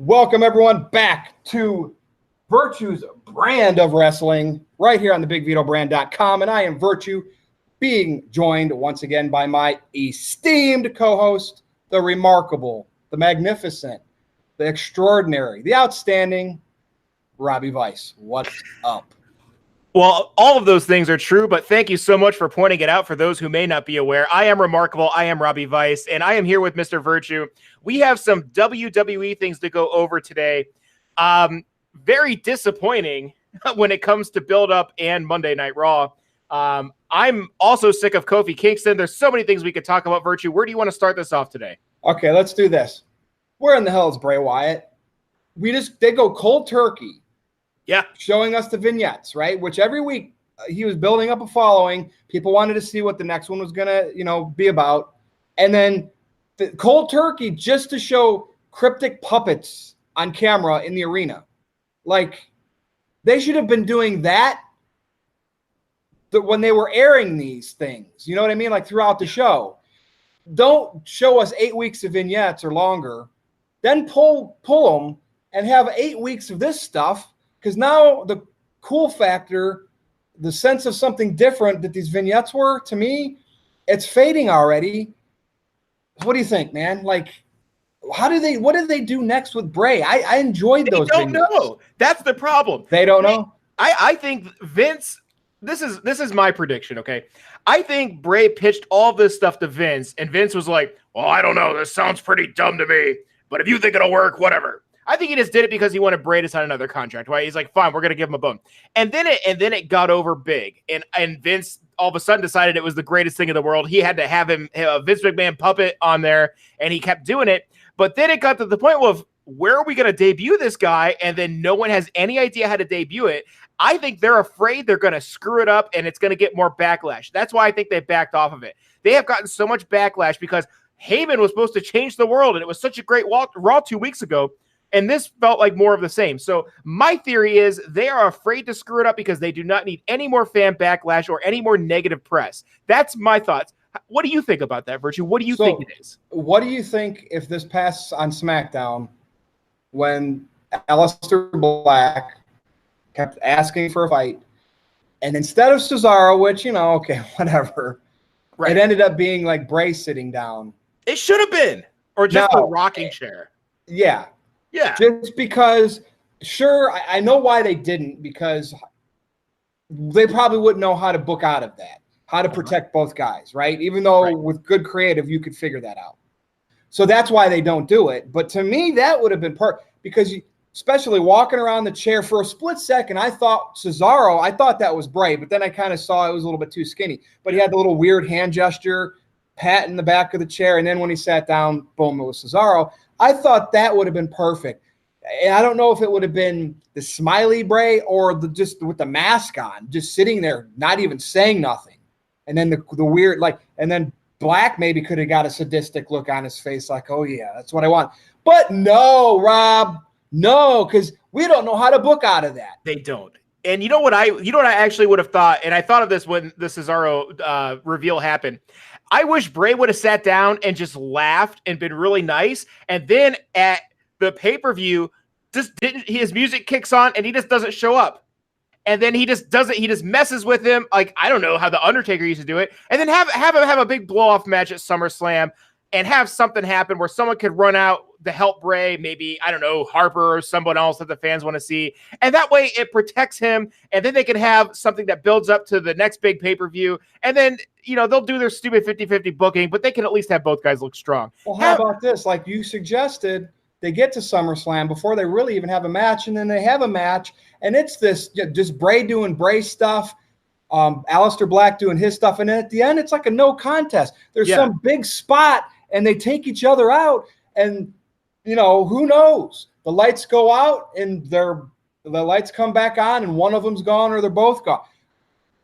Welcome, everyone, back to Virtue's brand of wrestling right here on the BigVitoBrand.com. And I am Virtue, being joined once again by my esteemed co-host, the remarkable, the magnificent, the extraordinary, the outstanding Robbie Weiss. What's up? Well, all of those things are true, but thank you so much for pointing it out for those who may not be aware. I am remarkable. I am Robbie Weiss, and I am here with Mr. Virtue. We have some WWE things to go over today. Very disappointing when it comes to build-up and Monday Night Raw. I'm also sick of Kofi Kingston. There's so many things we could talk about, Virtue. Where do you want to start this off today? Okay, let's do this. Where in the hell is Bray Wyatt? They go cold turkey. Yeah. Showing us the vignettes, right? Which every week he was building up a following. People wanted to see what the next one was going to, be about. And then the cold turkey just to show cryptic puppets on camera in the arena. Like, they should have been doing that when they were airing these things. You know what I mean? Like, throughout the show. Don't show us 8 weeks of vignettes or longer. Then pull them and have 8 weeks of this stuff. Because now the cool factor, the sense of something different that these vignettes were, to me, it's fading already. What do you think, man? Like, what did they do next with Bray? I enjoyed those vignettes. They don't know. That's the problem. They don't know? I think Vince, this is my prediction, okay? I think Bray pitched all this stuff to Vince, and Vince was like, well, I don't know. This sounds pretty dumb to me. But if you think it'll work, whatever. I think he just did it because he wanted Bray to sign another contract, right? He's like, fine, we're going to give him a bone. And then it got over big. And Vince all of a sudden decided it was the greatest thing in the world. He had to have him, a Vince McMahon puppet on there, and he kept doing it. But then it got to the point of, where are we going to debut this guy? And then no one has any idea how to debut it. I think they're afraid they're going to screw it up, and it's going to get more backlash. That's why I think they backed off of it. They have gotten so much backlash because Heyman was supposed to change the world, and it was such a great Raw 2 weeks ago. And this felt like more of the same. So my theory is they are afraid to screw it up because they do not need any more fan backlash or any more negative press. That's my thoughts. What do you think about that, Virtue? What do you think it is? What do you think if this passes on SmackDown when Aleister Black kept asking for a fight, and instead of Cesaro, which, okay, whatever, right, it ended up being like Bray sitting down. It should have been. Or just a rocking chair. Yeah. Yeah. Just because, sure, I know why they didn't, because they probably wouldn't know how to book out of that, how to protect both guys, right? Even though with good creative, you could figure that out. So that's why they don't do it. But to me, that would have been because especially walking around the chair for a split second, I thought Cesaro, I thought that was Bray, but then I kind of saw it was a little bit too skinny. But he had the little weird hand gesture, pat in the back of the chair, and then when he sat down, boom, it was Cesaro. I thought that would have been perfect. And I don't know if it would have been the smiley Bray or just with the mask on, just sitting there, not even saying nothing. And then the weird, and then Black maybe could have got a sadistic look on his face, like, oh yeah, that's what I want. But no, Rob, no, because we don't know how to book out of that. They don't. And you know what I actually would have thought, and I thought of this when the Cesaro reveal happened. I wish Bray would have sat down and just laughed and been really nice. And then at the pay-per-view, his music kicks on and he just doesn't show up. And then he just messes with him. Like, I don't know how the Undertaker used to do it. And then have him have a big blow-off match at SummerSlam and have something happen where someone could run out to help Bray, maybe, I don't know, Harper or someone else that the fans want to see. And that way it protects him. And then they can have something that builds up to the next big pay-per-view. And then, they'll do their stupid 50-50 booking, but they can at least have both guys look strong. Well, how about this? Like you suggested, they get to SummerSlam before they really even have a match, and then they have a match, and it's this just Bray doing Bray stuff, Aleister Black doing his stuff, and then at the end, it's like a no contest. There's some big spot, and they take each other out, and who knows? The lights go out, and the lights come back on, and one of them's gone, or they're both gone.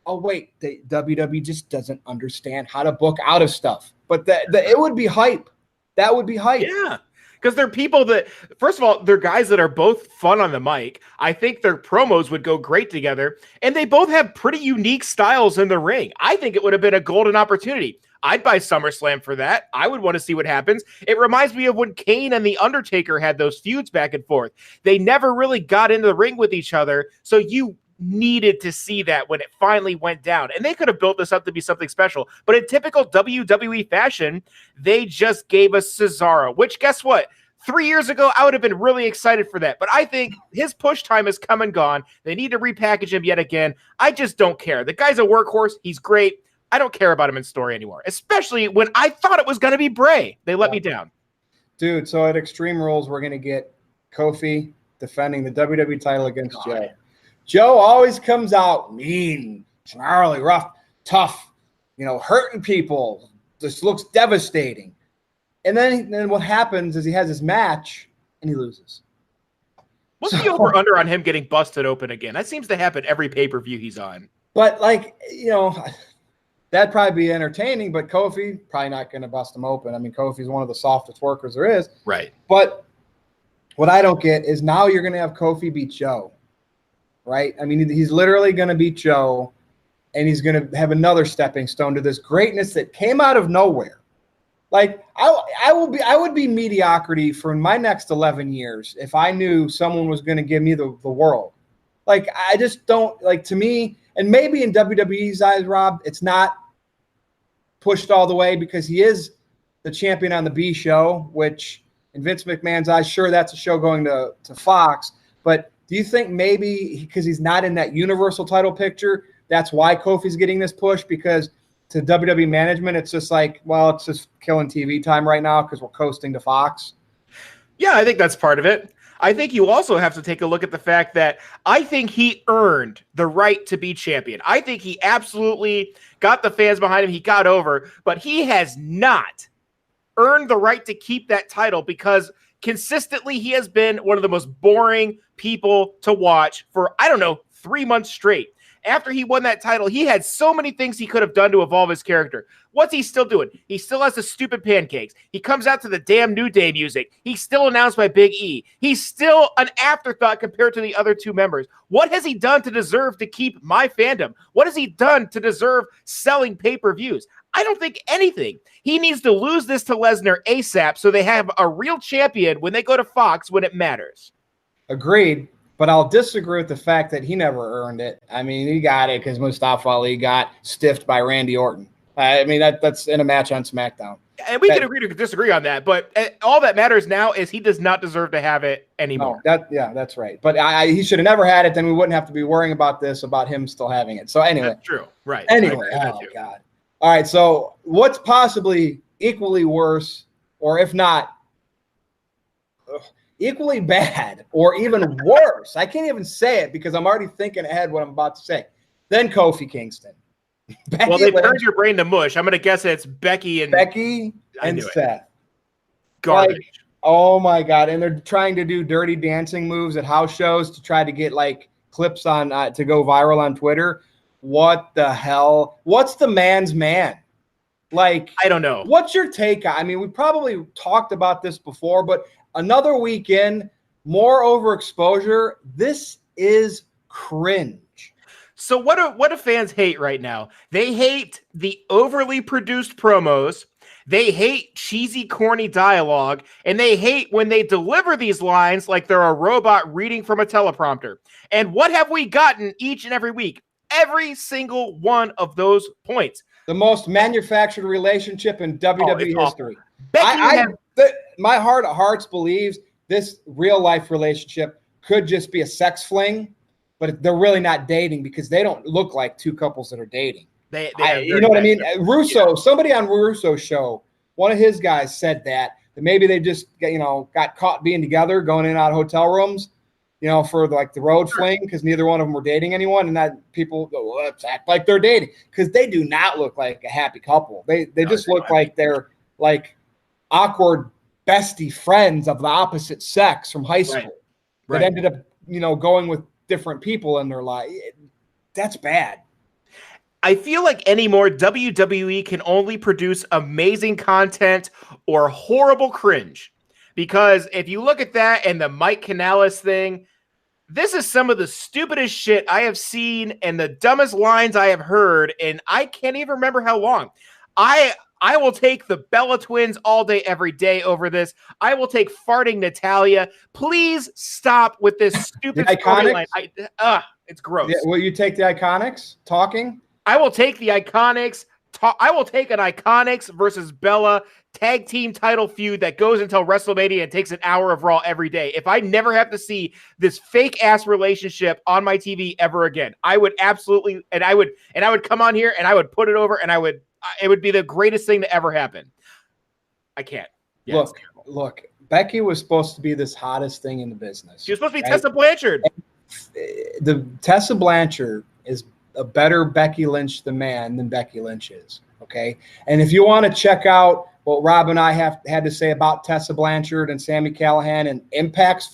Oh wait, the WWE just doesn't understand how to book out of stuff. But it would be hype. That would be hype. Yeah. Because they're people that, first of all, they're guys that are both fun on the mic. I think their promos would go great together. And they both have pretty unique styles in the ring. I think it would have been a golden opportunity. I'd buy SummerSlam for that. I would want to see what happens. It reminds me of when Kane and The Undertaker had those feuds back and forth. They never really got into the ring with each other, so you needed to see that when it finally went down. And they could have built this up to be something special. But in typical WWE fashion, they just gave us Cesaro, which guess what? 3 years ago, I would have been really excited for that. But I think his push time has come and gone. They need to repackage him yet again. I just don't care. The guy's a workhorse. He's great. I don't care about him in story anymore, especially when I thought it was going to be Bray. They let me down. Dude, so at Extreme Rules, we're going to get Kofi defending the WWE title against Joe. Joe always comes out mean, snarly, rough, tough, hurting people. Just looks devastating. And then what happens is he has his match and he loses. What's the over-under on him getting busted open again? That seems to happen every pay-per-view he's on. But, that'd probably be entertaining, but Kofi, probably not going to bust him open. I mean, Kofi's one of the softest workers there is. Right. But what I don't get is now you're going to have Kofi beat Joe, right? I mean, he's literally going to beat Joe, and he's going to have another stepping stone to this greatness that came out of nowhere. I would be mediocrity for my next 11 years if I knew someone was going to give me the world. I just don't, to me, and maybe in WWE's eyes, Rob, it's not pushed all the way because he is the champion on the B show, which in Vince McMahon's eyes, sure, that's a show going to Fox. But do you think maybe because he's not in that universal title picture, that's why Kofi's getting this push? Because to WWE management, it's just it's just killing TV time right now because we're coasting to Fox. Yeah, I think that's part of it. I think you also have to take a look at the fact that I think he earned the right to be champion. I think he absolutely got the fans behind him. He got over, but he has not earned the right to keep that title because consistently he has been one of the most boring people to watch for, 3 months straight. After he won that title, he had so many things he could have done to evolve his character. What's he still doing? He still has the stupid pancakes. He comes out to the damn New Day music. He's still announced by Big E. He's still an afterthought compared to the other two members. What has he done to deserve to keep my fandom? What has he done to deserve selling pay-per-views? I don't think anything. He needs to lose this to Lesnar ASAP so they have a real champion when they go to Fox when it matters. Agreed. But I'll disagree with the fact that he never earned it. I mean, he got it because Mustafa Ali got stiffed by Randy Orton. I mean, that's in a match on SmackDown. And we can agree to disagree on that. But all that matters now is he does not deserve to have it anymore. No, that's right. But he should have never had it. Then we wouldn't have to be worrying about this, about him still having it. So anyway. That's true. Right. Anyway, God. All right, so what's possibly equally worse, or if not, equally bad or even worse. I can't even say it because I'm already thinking ahead what I'm about to say. Then Kofi Kingston. Well, they turned your brain to mush. I'm going to guess it's Becky and Seth. Garbage. Oh, my God. And they're trying to do dirty dancing moves at house shows to try to get, clips on to go viral on Twitter. What the hell? What's the man's man? I don't know. What's your take? I mean, we probably talked about this before, but another weekend, more overexposure. This is cringe. So what do fans hate right now? They hate the overly produced promos. They hate cheesy, corny dialogue. And they hate when they deliver these lines like they're a robot reading from a teleprompter. And what have we gotten each and every week? Every single one of those points. The most manufactured relationship in WWE history. My heart of hearts believes this real life relationship could just be a sex fling, but they're really not dating because they don't look like two couples that are dating. You know what I mean? Russo, somebody on Russo's show, one of his guys said that maybe they just got caught being together, going in and out of hotel rooms, for the road fling because neither one of them were dating anyone, and that people go, well, let's act like they're dating because they do not look like a happy couple. They just look like they're awkward bestie friends of the opposite sex from high school that ended up, going with different people in their life. That's bad. I feel like anymore WWE can only produce amazing content or horrible cringe. Because if you look at that and the Mike Canales thing, this is some of the stupidest shit I have seen and the dumbest lines I have heard, and I can't even remember how long. I I will take the Bella Twins all day, every day over this. I will take farting Natalia. Please stop with this stupid storyline. It's gross. Yeah, will you take the Iconics talking? I will take the Iconics. I will take an Iconics versus Bella tag team title feud that goes until WrestleMania and takes an hour of Raw every day. If I never have to see this fake ass relationship on my TV ever again, I would absolutely, and I would come on here and I would put it over, and it would be the greatest thing to ever happen. I can't. Yeah, look, Becky was supposed to be this hottest thing in the business. She was supposed to be Tessa Blanchard. The Tessa Blanchard is a better Becky Lynch the man than Becky Lynch is. Okay. And if you want to check out what Rob and I had to say about Tessa Blanchard and Sami Callihan and Impact's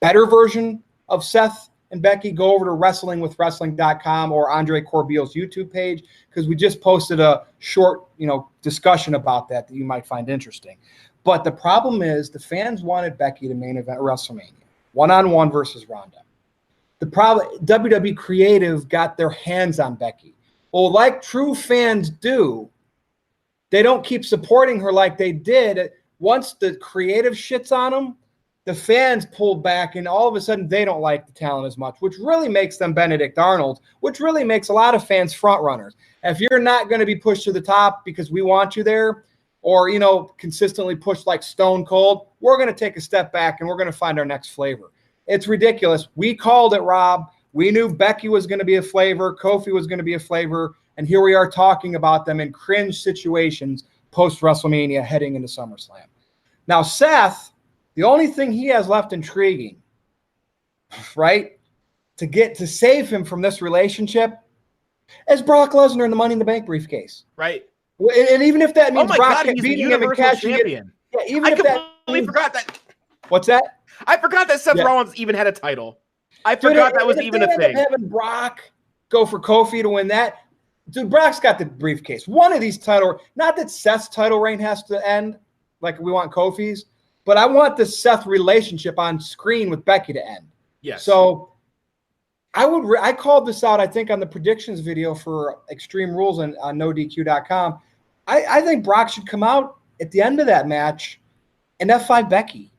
better version of Seth and Becky, go over to wrestlingwithwrestling.com or Andre Corbeil's YouTube page, because we just posted a short, discussion about that you might find interesting. But the problem is the fans wanted Becky to main event WrestleMania, one-on-one versus Ronda. The problem, WWE Creative got their hands on Becky. Well, like true fans do, they don't keep supporting her like they did. Once the creative shits on them, the fans pulled back, and all of a sudden they don't like the talent as much, which really makes them Benedict Arnold, which really makes a lot of fans front runners. If you're not going to be pushed to the top because we want you there, or, consistently pushed like Stone Cold, we're going to take a step back and we're going to find our next flavor. It's ridiculous. We called it, Rob. We knew Becky was going to be a flavor. Kofi was going to be a flavor. And here we are talking about them in cringe situations post-WrestleMania heading into SummerSlam. Now, Seth, the only thing he has left intriguing, right, to save him from this relationship is Brock Lesnar in the Money in the Bank briefcase. Right. And even if that means Brock he's beating him and cashing it. Yeah, I completely forgot that. What's that? I forgot that Seth Rollins even had a title. I forgot that was even a thing. Having Brock go for Kofi to win that. Dude, Brock's got the briefcase. One of these not that Seth's title reign has to end like we want Kofi's, but I want the Seth relationship on screen with Becky to end. Yes. So I called this out, I think, on the predictions video for Extreme Rules on NoDQ.com. I think Brock should come out at the end of that match and F5 Becky.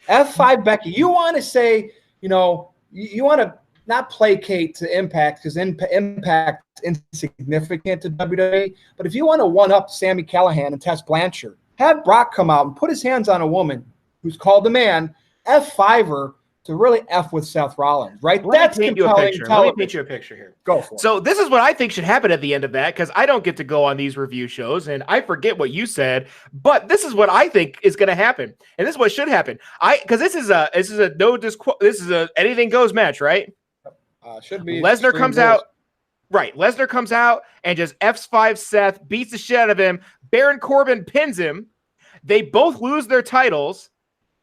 F5 Becky. You want to say, you want to not placate to Impact because Impact is insignificant to WWE. But if you want to one-up Sami Callihan and Tess Blanchard, have Brock come out and put his hands on a woman who's called the man, F5 her to really F with Seth Rollins, right? That's compelling. Let me paint you a picture here. Go for it. So this is what I think should happen at the end of that, because I don't get to go on these review shows and I forget what you said, but this is what I think is going to happen, and this is what should happen. Because this is a anything goes match, right? Should be. Lesnar comes out. Right. Lesnar comes out and just F5 Seth, beats the shit out of him. Baron Corbin pins him. They both lose their titles.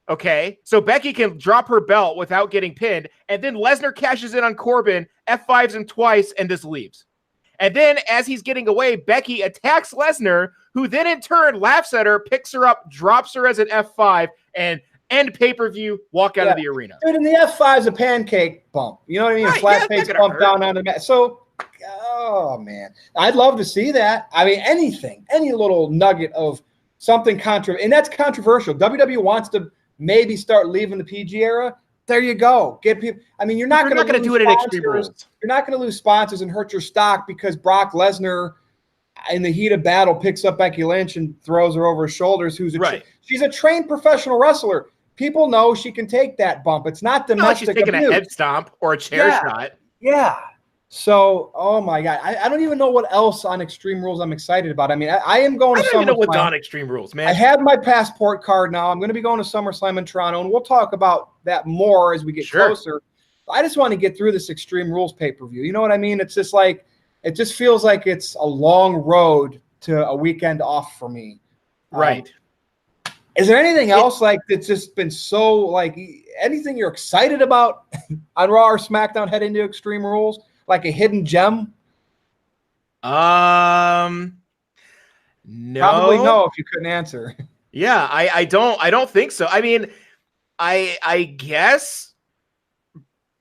Okay. So Becky can drop her belt without getting pinned. And then Lesnar cashes in on Corbin, F5s him twice, and just leaves. And then as he's getting away, Becky attacks Lesnar, who then in turn laughs at her, picks her up, drops her as an F5, and end pay-per-view, walk out of the arena. Dude, and the F5 is a pancake bump. You know what I mean? Right, a flat face bump down on the mat. So, oh, man. I'd love to see that. I mean, any little nugget of something controversial. And that's controversial. WWE wants to maybe start leaving the PG era. There you go. Get people. I mean, you're not going to do it in Extreme Rules. You're not going to lose sponsors and hurt your stock because Brock Lesnar, in the heat of battle, picks up Becky Lynch and throws her over his shoulders. She's a trained professional wrestler. People know she can take that bump. It's not domestic abuse. She's taking abuse. A head stomp or a chair shot. Yeah. So, oh my God, I don't even know what else on Extreme Rules I'm excited about. I mean, I am going to SummerSlam. I don't even know what's on Extreme Rules, man. I have my passport card now. I'm going to be going to SummerSlam in Toronto, and we'll talk about that more as we get closer. I just want to get through this Extreme Rules pay-per-view. You know what I mean? It's just like, it just feels like it's a long road to a weekend off for me. Right. Is there anything else that's just been so anything you're excited about on Raw or SmackDown heading into Extreme Rules? Like a hidden gem? No. Probably no if you couldn't answer. Yeah, I don't think so. I mean, I guess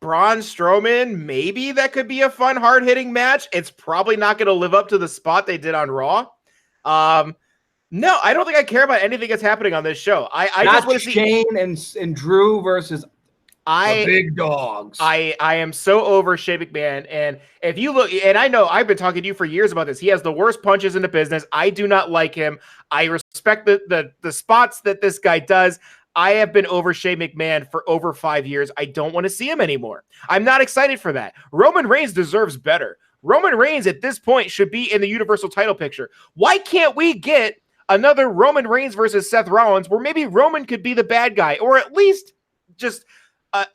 Braun Strowman, maybe that could be a fun, hard-hitting match. It's probably not going to live up to the spot they did on Raw. No, I don't think I care about anything that's happening on this show. I Not just want to see Shane and Drew versus the big dogs. I am so over Shane McMahon. And if you look, and I know I've been talking to you for years about this. He has the worst punches in the business. I do not like him. I respect the spots that this guy does. I have been over Shane McMahon for over 5 years. I don't want to see him anymore. I'm not excited for that. Roman Reigns deserves better. Roman Reigns at this point should be in the Universal title picture. Why can't we get another Roman Reigns versus Seth Rollins where maybe Roman could be the bad guy, or at least just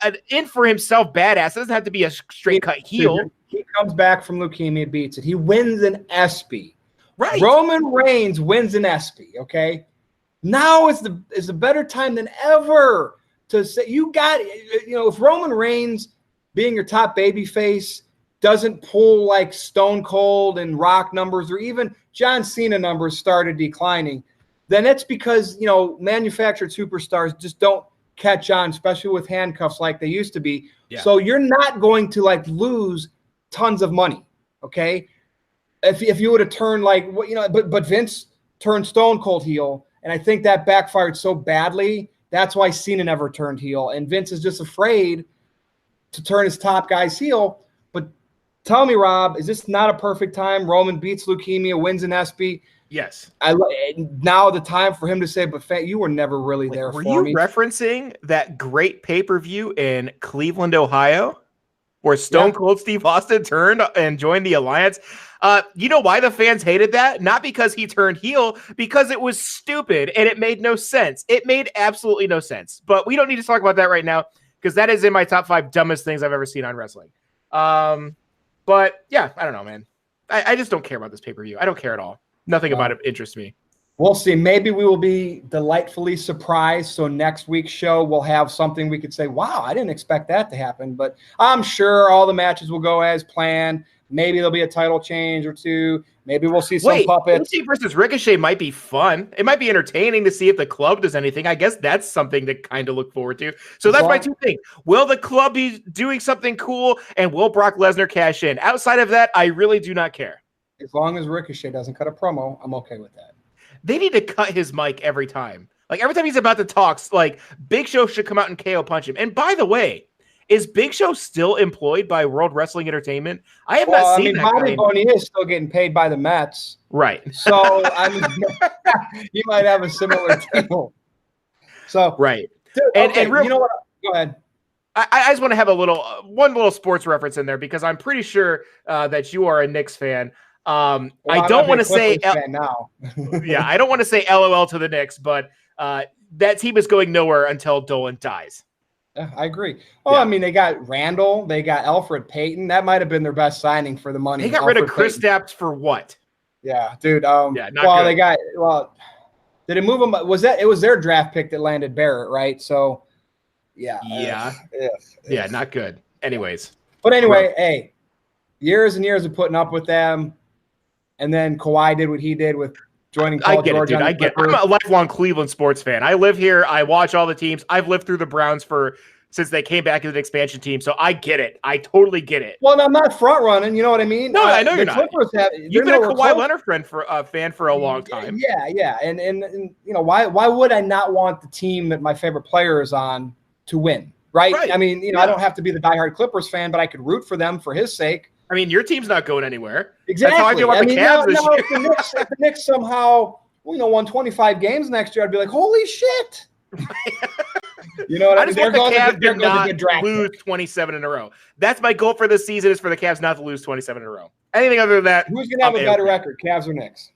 an in for himself badass? It doesn't have to be a straight cut heel. He comes back from leukemia, beats it. He wins an ESPY. Right. Roman Reigns wins an ESPY. Okay. Now is the better time than ever to say if Roman Reigns being your top baby face doesn't pull like Stone Cold and Rock numbers, or even John Cena numbers started declining, then it's because, manufactured superstars just don't catch on, especially with handcuffs like they used to be. Yeah. So you're not going to lose tons of money. Okay. If you would have turned but Vince turned Stone Cold heel, and I think that backfired so badly. That's why Cena never turned heel. And Vince is just afraid to turn his top guys heel. But tell me, Rob, is this not a perfect time? Roman beats leukemia, wins an ESPY. Yes. Now the time for him to say, but you were never really there for me. Were you referencing that great pay-per-view in Cleveland, Ohio, where Stone Cold Steve Austin turned and joined the Alliance? You know why the fans hated that? Not because he turned heel, because it was stupid and it made no sense. It made absolutely no sense. But we don't need to talk about that right now, because that is in my top 5 dumbest things I've ever seen on wrestling. But yeah, I don't know, man. I just don't care about this pay-per-view. I don't care at all. Nothing about it interests me. We'll see. Maybe we will be delightfully surprised. So next week's show, we'll have something we could say, wow, I didn't expect that to happen. But I'm sure all the matches will go as planned. Maybe there'll be a title change or two. Maybe we'll see some puppets. Ricochet versus Ricochet might be fun. It might be entertaining to see if the club does anything. I guess that's something to kind of look forward to. So that's my 2 things. Will the club be doing something cool? And will Brock Lesnar cash in? Outside of that, I really do not care. As long as Ricochet doesn't cut a promo, I'm okay with that. They need to cut his mic every time. Every time he's about to talk, Big Show should come out and KO punch him. And by the way, is Big Show still employed by World Wrestling Entertainment? I have not seen that. Bobby Boney is still getting paid by the Mets. Right. So, he might have a similar deal. So, right. Dude, okay, you know what? Go ahead. I just want to have one little sports reference in there, because I'm pretty sure that you are a Knicks fan. I don't want to say now. Yeah, I don't want to say LOL to the Knicks, but that team is going nowhere until Dolan dies. Yeah, I agree. Oh, yeah. I mean, they got Randall, they got Alfred Payton. That might have been their best signing for the money. They got rid of Chris Stapps for what? Yeah, dude. Not good. Did it move them? It was their draft pick that landed Barrett, right? So, yeah. Yeah, not good. Anyways. But anyway, hey, years and years of putting up with them. And then Kawhi did what he did with joining Paul George. I get it. I'm a lifelong Cleveland sports fan. I live here. I watch all the teams. I've lived through the Browns since they came back as an expansion team. So I get it. I totally get it. Well, I'm not front running. You know what I mean? No, I know you're not. You've been a Kawhi Leonard fan for a long time. Yeah. And why would I not want the team that my favorite player is on to win? Right? I mean, I don't have to be the diehard Clippers fan, but I could root for them for his sake. I mean, your team's not going anywhere. Exactly. That's how I feel about the Cavs this year. If the Knicks somehow, won 25 games next year, I'd be like, holy shit. You know what I mean? They're going to lose 27 in a row. That's my goal for this season, is for the Cavs not to lose 27 in a row. Anything other than that. Who's going to have a better record, Cavs or Knicks?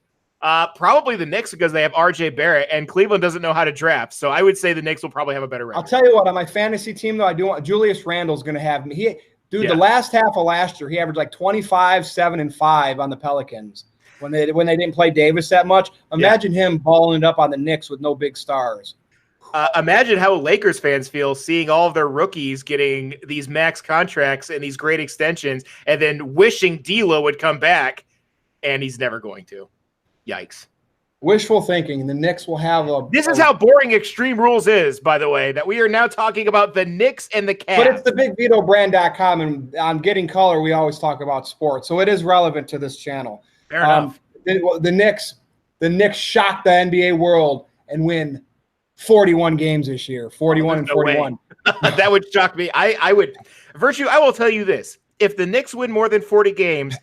Probably the Knicks, because they have RJ Barrett, and Cleveland doesn't know how to draft. So I would say the Knicks will probably have a better record. I'll tell you what, on my fantasy team, though, I do want Julius Randle's going to have me. The last half of last year, he averaged 25, 7, and 5 on the Pelicans when they didn't play Davis that much. Imagine him balling it up on the Knicks with no big stars. Imagine how Lakers fans feel seeing all of their rookies getting these max contracts and these great extensions, and then wishing D'Lo would come back, and he's never going to. Yikes. Wishful thinking. The Knicks will have This is how boring Extreme Rules is, by the way, that we are now talking about the Knicks and the Cavs. But it's the BigVitoBrand.com, and on Getting Color, we always talk about sports, so it is relevant to this channel. Fair enough. The Knicks, the Knicks shock the NBA world and win 41 games this year, 41 and 41. That would shock me. I would. Virtue, I will tell you this. If the Knicks win more than 40 games,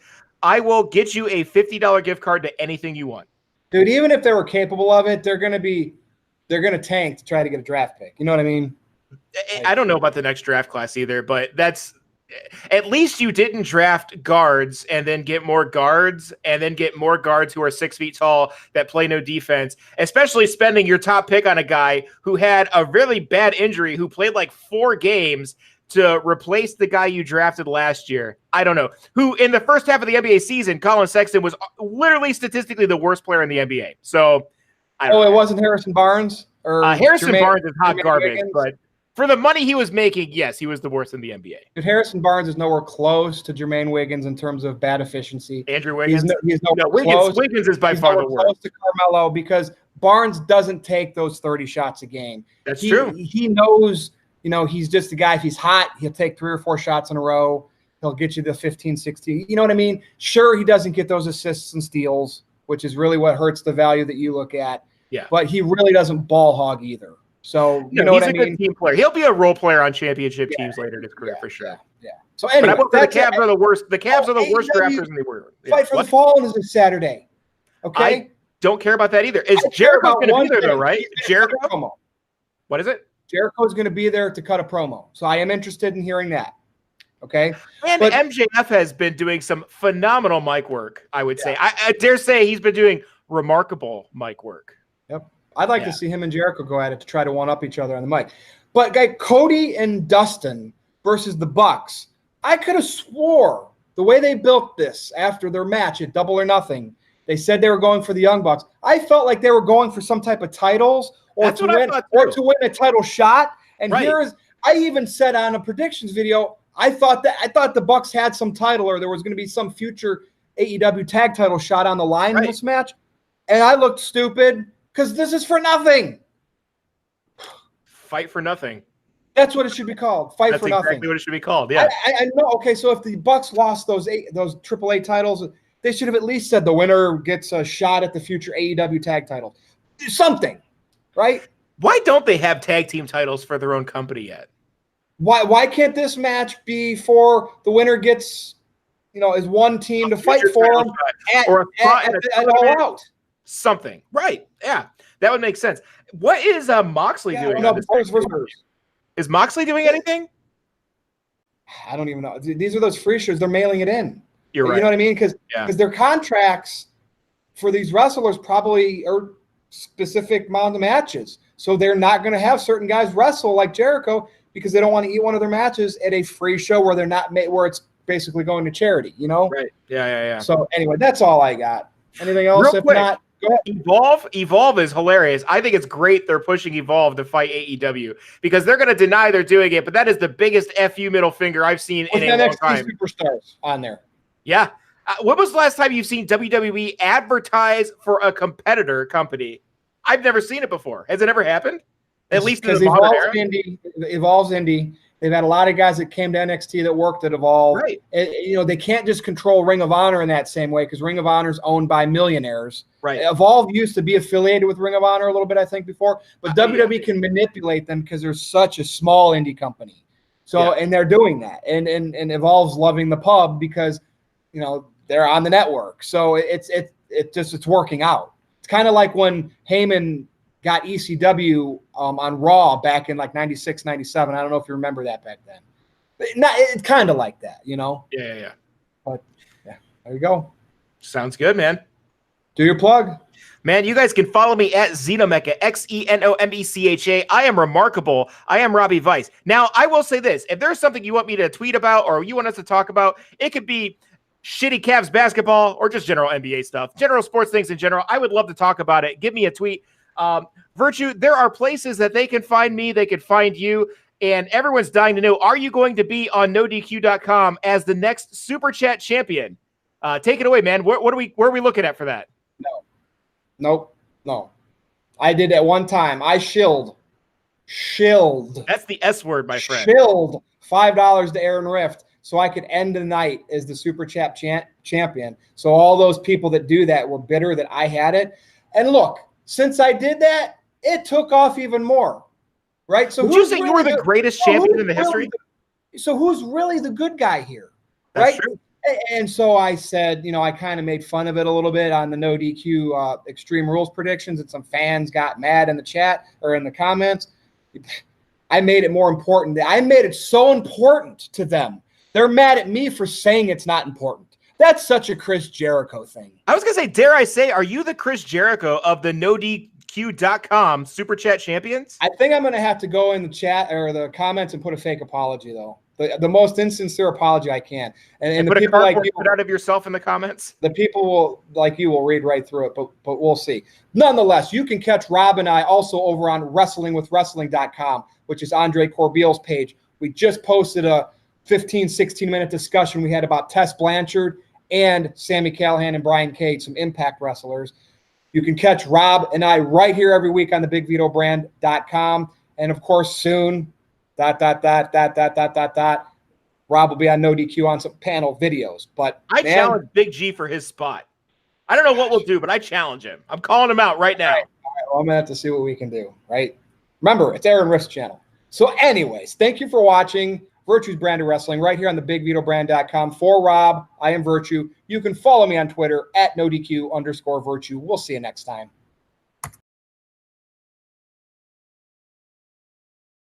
I will get you a $50 gift card to anything you want. Dude, even if they were capable of it, they're going to tank to try to get a draft pick. You know what I mean? I don't know about the next draft class either, but that's at least you didn't draft guards and then get more guards and then get more guards who are 6 feet tall that play no defense, especially spending your top pick on a guy who had a really bad injury, who played like 4 games to replace the guy you drafted last year. I don't know. Who in the first half of the NBA season, Colin Sexton was literally statistically the worst player in the NBA. So I don't know. It wasn't Harrison Barnes? Or Harrison Barnes is hot Jermaine garbage, Wiggins? but for the money he was making, yes, he was the worst in the NBA. Dude, Harrison Barnes is nowhere close to Jermaine Wiggins in terms of bat efficiency. Andrew Wiggins? He's nowhere close. Wiggins is by He's far the nowhere worst. close to Carmelo because Barnes doesn't take those 30 shots a game. That's true. He knows, he's just a guy. If he's hot, he'll take 3 or 4 shots in a row. He'll get you the 15, 16. You know what I mean? Sure, he doesn't get those assists and steals, which is really what hurts the value that you look at. Yeah. But he really doesn't ball hog either. So, you know he's what I a mean? good team player. He'll be a role player on championship teams later in his career for sure. Yeah. So anyway, but the Cavs are the worst. The Cavs are the worst drafters in the world. Fight for the Fallen is this Saturday. Okay. I don't care about that either. Is Jericho going to be there though, right? Jericho. What is it? Jericho's going to be there to cut a promo. So I am interested in hearing that. Okay. And MJF has been doing some phenomenal mic work, I would say. I dare say he's been doing remarkable mic work. Yep. I'd like to see him and Jericho go at it to try to one-up each other on the mic. But, Cody and Dustin versus the Bucks, I could have swore the way they built this after their match at Double or Nothing, they said they were going for the Young Bucks. I felt like they were going for some type of titles or to win a title shot. And I even said on a predictions video, I thought the Bucks had some title or there was going to be some future AEW tag title shot on the line in this match. And I looked stupid. Because this is for nothing. Fight for nothing. That's what it should be called. Fight for nothing. That's exactly what it should be called. Yeah. I know. Okay, so if the Bucks lost those AAA titles, they should have at least said the winner gets a shot at the future AEW tag title. Something, right? Why don't they have tag team titles for their own company yet? Why can't this match be for the winner gets, is one team to fight for them at All Out? Something. Right. Yeah. That would make sense. What is Moxley doing? Is Moxley doing anything? I don't even know. These are those free shows. They're mailing it in. You're right. You know what I mean? Because their contracts for these wrestlers probably are specific amount of matches. So they're not going to have certain guys wrestle like Jericho because they don't want to eat one of their matches at a free show where they're not where it's basically going to charity, Right. Yeah. So anyway, that's all I got. Anything else? Real quick. Not, Evolve is hilarious. I think it's great they're pushing Evolve to fight AEW because they're going to deny they're doing it, but that is the biggest FU middle finger I've seen in a long time. Superstars on there. Yeah. When was the last time you've seen WWE advertise for a competitor company? I've never seen it before. Has it ever happened? At least in the modern era? Evolve's indie. They've had a lot of guys that came to NXT that worked at Evolve. Right. They can't just control Ring of Honor in that same way because Ring of Honor is owned by millionaires. Right. Evolve used to be affiliated with Ring of Honor a little bit, I think, before. But WWE can manipulate them because they're such a small indie company. So, and they're doing that. And Evolve's loving the pub because, they're on the network. So it's working out. It's kind of like when Heyman got ECW on Raw back in like 96, 97. I don't know if you remember that back then. It's kind of like that, Yeah. But there you go. Sounds good, man. Do your plug. Man, you guys can follow me at Xenomecha, Xenomecha. I am remarkable. I am Robbie Vice. Now, I will say this. If there's something you want me to tweet about or you want us to talk about, it could be shitty Cavs basketball or just general NBA stuff, general sports things in general. I would love to talk about it. Give me a tweet. Virtue, there are places that they can find me, they can find you, and everyone's dying to know, are you going to be on NoDQ.com as the next Super Chat champion? Take it away, man. Where are we looking at for that? No. I did at one time. I shilled. That's the S word, my friend. Shilled $5 to Aaron Rift so I could end the night as the Super Chat champion. So all those people that do that were bitter that I had it. And look, since I did that, it took off even more. Right? So would you say you were the greatest champion in the history? So who's really the good guy here? That's right? True. And so I said, I kind of made fun of it a little bit on the No DQ Extreme Rules predictions, and some fans got mad in the chat or in the comments. I made it more important. I made it so important to them. They're mad at me for saying it's not important. That's such a Chris Jericho thing. I was going to say, dare I say, are you the Chris Jericho of the NoDQ.com Super Chat champions? I think I'm going to have to go in the chat or the comments and put a fake apology, though. The most insincere apology I can. And the put people like you, put out of yourself in the comments. The people like you will read right through it, but we'll see. Nonetheless, you can catch Rob and I also over on WrestlingWithWrestling.com, which is Andre Corbeil's page. We just posted a 15, 16-minute discussion we had about Tess Blanchard and Sami Callihan and Brian Cage, some Impact wrestlers. You can catch Rob and I right here every week on the BigVitoBrand.com. And, of course, soon, Rob will be on No DQ on some panel videos. But I challenge Big G for his spot. I don't know what we'll do, but I challenge him. I'm calling him out right now. All right. Well, I'm going to have to see what we can do, right? Remember, it's Aaron Risk channel. So anyways, thank you for watching Virtue's Brand of Wrestling right here on the BigVitoBrand.com. For Rob, I am Virtue. You can follow me on Twitter at NoDQ_Virtue. We'll see you next time.